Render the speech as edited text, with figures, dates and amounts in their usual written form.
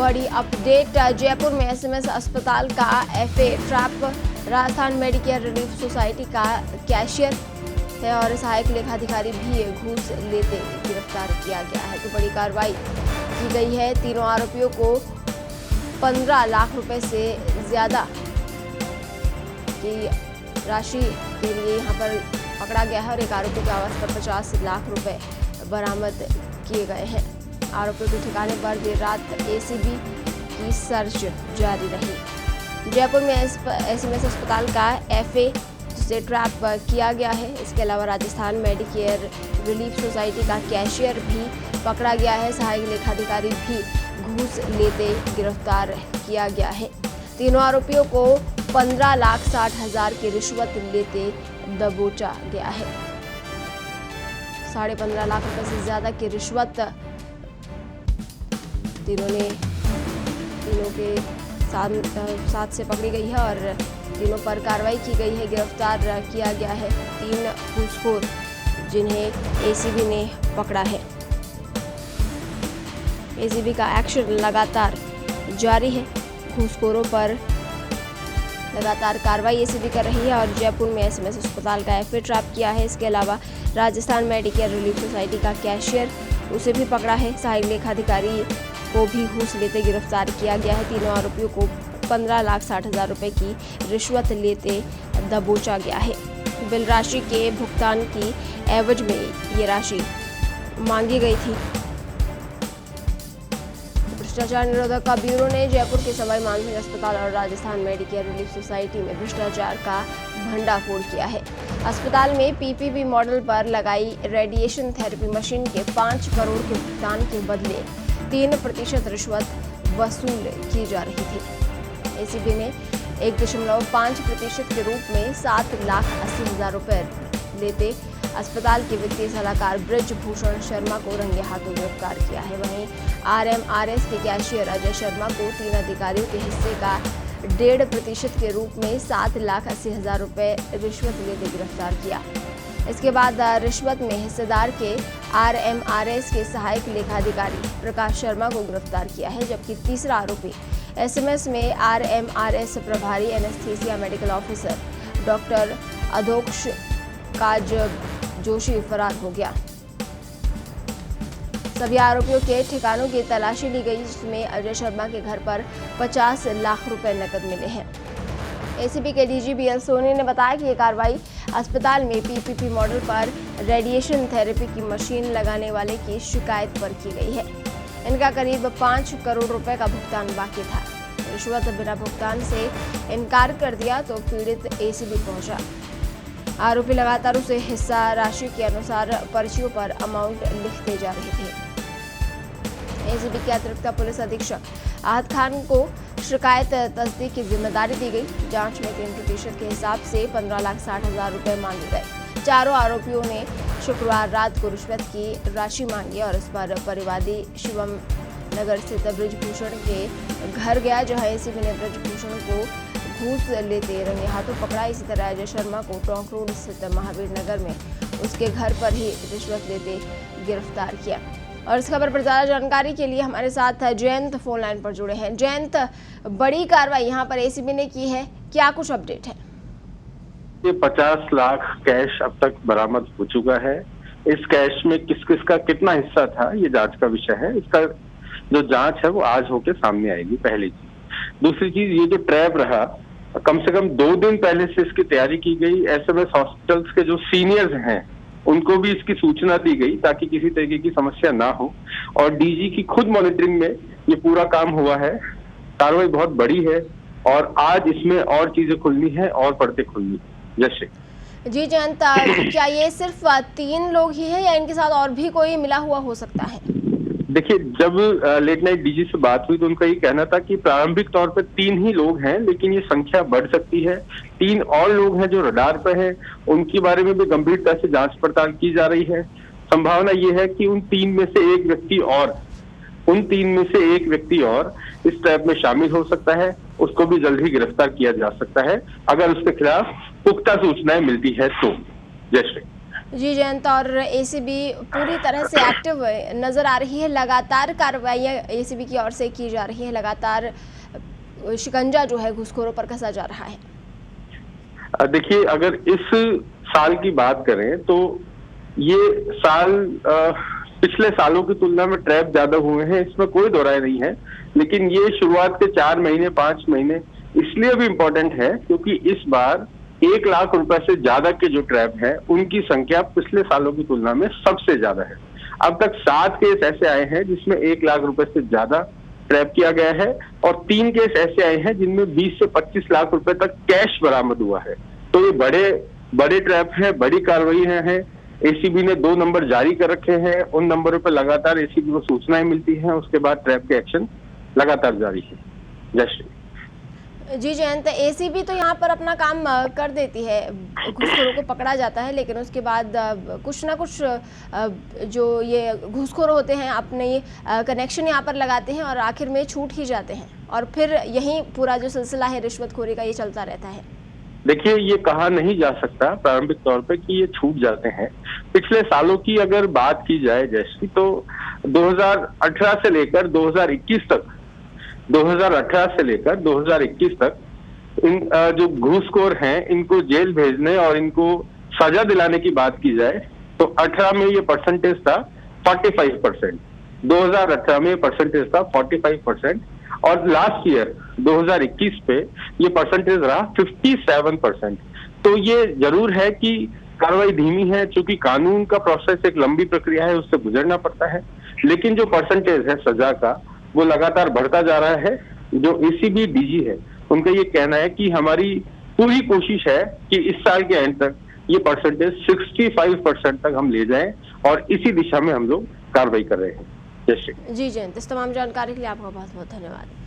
बड़ी अपडेट। जयपुर में एसएमएस अस्पताल का FA trap. Rajasthan Medicare relief society का कैशियर है और सहायक लेखाधिकारी भी घूस लेते गिरफ्तार किया गया है। तो बड़ी कार्रवाई की गई है। तीनों आरोपियों को 15 लाख रुपए से ज्यादा की राशि के लिए यहाँ पर पकड़ा गया है और एक आरोपी के आवास पर 50 लाख रुपए बरामद किए गए हैं। आरोपियों के ठिकाने पर देर रात एसीबी की सर्च जारी रही। जयपुर में एसएमएस अस्पताल का एफए से ट्रैप किया गया है। इसके अलावा राजस्थान मेडिकेयर रिलीफ सोसाइटी का कैशियर भी पकड़ा गया है। सहायक लेखाधिकारी भी घूस लेते गिरफ्तार किया गया है। तीनों आरोपियों को 15,60,000 की रिश्वत लेते दबोचा गया है। 15.5 लाख रुपए से ज्यादा की रिश्वत तीनों के साथ से पकड़ी गई है और तीनों पर कार्रवाई की गई है। गिरफ्तार किया गया है 3 घूसखोर जिन्हें एसीबी ने पकड़ा है। एसीबी का एक्शन लगातार जारी है। घूसखोरों पर लगातार कार्रवाई एसीबी कर रही है और जयपुर में एसएमएस अस्पताल का एफए ट्रैप किया है। इसके अलावा राजस्थान मेडिकेयर रिलीफ सोसाइटी का कैशियर उसे भी पकड़ा है। सहायक लेखाधिकारी को भी घूस लेते गिरफ्तार किया गया है। तीनों आरोपियों को 15,60,000 रुपए की रिश्वत लेते दबोचा गया है। बिल राशि के भुगतान की एवज में ये राशि मांगी गई थी। भ्रष्टाचार निरोधक का ब्यूरो ने जयपुर के सवाई मानसिंह अस्पताल और राजस्थान मेडिकेयर रिलीफ सोसाइटी में भ्रष्टाचार का भंडाफोड़ किया है। अस्पताल में पीपीपी मॉडल पर लगाई रेडिएशन थेरेपी मशीन के 5 करोड़ के भुगतान के बदले 3% रिश्वत वसूल की जा रही थी। एसीबी ने 1.5% के रूप में 7,80,000 रुपए लेते अस्पताल के वित्तीय सलाहकार ब्रजभूषण शर्मा को रंगे हाथों गिरफ्तार किया है। वहीं आरएमआरएस के कैशियर अजय शर्मा को 3 अधिकारियों के हिस्से का 1.5% के रूप में 7,80,000 रुपए रिश्वत लेते गिरफ्तार किया। इसके बाद रिश्वत में हिस्सेदार के आरएमआरएस के सहायक लेखाधिकारी प्रकाश शर्मा को गिरफ्तार किया है, जबकि तीसरा आरोपी एसएमएस में आरएमआरएस प्रभारी एनेस्थीसिया मेडिकल ऑफिसर डॉक्टर अधोक्ष काज जोशी फरार हो गया। सभी आरोपियों के ठिकानों की तलाशी ली गई, जिसमें अजय शर्मा के घर पर 50 लाख रुपए नकद मिले हैं। एसीबी के डीजी बीएल सोनी ने बताया कि ये कार्रवाई अस्पताल में पीपीपी मॉडल पर रेडिएशन थेरेपी की मशीन लगाने वाले की शिकायत पर की गई है। इनका करीब 5 करोड़ रुपए का भुगतान बाकी था। रिश्वत बिना भुगतान से इनकार कर दिया तो पीड़ित एसीबी पहुंचा। आरोपी लगातार उसे हिस्सा राशि के अनुसार पर्चियों पर अमाउंट लिखते जा रहे थे। एसीबी के अतिरिक्त पुलिस अधीक्षक आहत खान को शिकायत तस्दीक की जिम्मेदारी दी गई। जांच में 3% के हिसाब से 15,60,000 रुपए मांगे गए। चारों आरोपियों ने शुक्रवार रात को रिश्वत की राशि मांगी और इस पर परिवादी शिवम नगर स्थित ब्रजभूषण के घर गया, जहां एसीबी ने ब्रजभूषण को घूस लेते रंगे हाथों पकड़ा। इसी तरह अजय शर्मा को टोंक रोड स्थित महावीर नगर में उसके घर पर ही रिश्वत लेते गिरफ्तार किया। और इस खबर पर ज्यादा जानकारी के लिए हमारे साथ जयंत फोन लाइन पर जुड़े हैं। जयंत, बड़ी कार्रवाई यहाँ पर एसीबी ने की है, क्या कुछ अपडेट है? ये 50 लाख कैश अब तक बरामद हो चुका है। इस कैश में किस किस का कितना हिस्सा था, ये जांच का विषय है। इसका जो जांच है वो आज होके सामने आएगी, पहली चीज। दूसरी चीज, ये जो ट्रैप रहा, कम से कम 2 दिन पहले से इसकी तैयारी की गई। एसएमएस हॉस्पिटल्स के जो सीनियर्स हैं उनको भी इसकी सूचना दी गई ताकि किसी तरीके की समस्या ना हो। और डीजी की खुद मॉनिटरिंग में ये पूरा काम हुआ है। कार्रवाई बहुत बड़ी है और आज इसमें और चीजें खुलनी है और परतें खुलनी है। जय श्री। जी जयंत, क्या ये सिर्फ 3 लोग ही हैं या इनके साथ और भी कोई मिला हुआ हो सकता है? देखिए, जब लेट नाइट डीजी से बात हुई तो उनका ये कहना था कि प्रारंभिक तौर पर 3 ही लोग हैं, लेकिन ये संख्या बढ़ सकती है। 3 और लोग हैं जो रडार पर हैं, उनके बारे में भी गंभीरता से जांच पड़ताल की जा रही है। संभावना ये है कि उन 3 में से एक व्यक्ति और इस ट्रैप में शामिल हो सकता है। उसको भी जल्द ही गिरफ्तार किया जा सकता है अगर उसके खिलाफ पुख्ता सूचनाएं मिलती है तो। जय श्री। जी जयंत, और एसीबी पूरी तरह से एक्टिव नजर आ रही है, लगातार कार्रवाइयां एसीबी की ओर से की जा रही है, लगातार शिकंजा जो है घूसखोरों पर कसा जा रहा है। देखिए, अगर इस साल की बात करें तो ये साल पिछले सालों की तुलना में ट्रैप ज्यादा हुए हैं, इसमें कोई दो राय नहीं है। लेकिन ये शुरुआत के 4 महीने 5 महीने इसलिए भी इम्पोर्टेंट है क्योंकि इस बार 1 लाख रुपए से ज्यादा के जो ट्रैप है उनकी संख्या पिछले सालों की तुलना में सबसे ज्यादा है। अब तक 7 केस ऐसे आए हैं जिसमें 1 लाख रुपए से ज्यादा ट्रैप किया गया है और 3 केस ऐसे आए हैं जिनमें 20 से 25 लाख रुपए तक कैश बरामद हुआ है। तो ये बड़े बड़े ट्रैप है, बड़ी कार्रवाई है। एसीबी ने 2 नंबर जारी कर रखे हैं, उन नंबरों पर लगातार एसीबी को सूचनाएं मिलती हैं, उसके बाद ट्रैप के एक्शन लगातार जारी है। जय श्री। जी जयंत, एसीबी तो यहाँ पर अपना काम कर देती है, घूसखोरों को पकड़ा जाता है, लेकिन उसके बाद कुछ ना कुछ जो ये घूसखोर होते हैं अपने ये कनेक्शन यहाँ पर लगाते हैं और आखिर में छूट ही जाते हैं, और फिर यही पूरा जो सिलसिला है रिश्वतखोरी का ये चलता रहता है। देखिए, ये कहा नहीं जा सकता प्रारंभिक तौर पे कि ये छूट जाते हैं। पिछले सालों की अगर बात की जाए जैसी, तो 2018 से लेकर 2021 तक 2018 से लेकर 2021 तक इन जो घूसखोर हैं इनको जेल भेजने और इनको सजा दिलाने की बात की जाए तो 18 में ये परसेंटेज था 45%, 2018 में परसेंटेज था 45% और लास्ट ईयर 2021 पे ये परसेंटेज रहा 57%। तो ये जरूर है कि कार्रवाई धीमी है, क्योंकि कानून का प्रोसेस एक लंबी प्रक्रिया है, उससे गुजरना पड़ता है। लेकिन जो परसेंटेज है सजा का वो लगातार बढ़ता जा रहा है। जो एसीबी डीजी है उनका ये कहना है कि हमारी पूरी कोशिश है कि इस साल के एंड तक ये परसेंटेज 65% तक हम ले जाएं और इसी दिशा में हम लोग कार्रवाई कर रहे हैं। जय श्री। जी जयंत, इस तमाम जानकारी के लिए आपका बहुत बहुत धन्यवाद।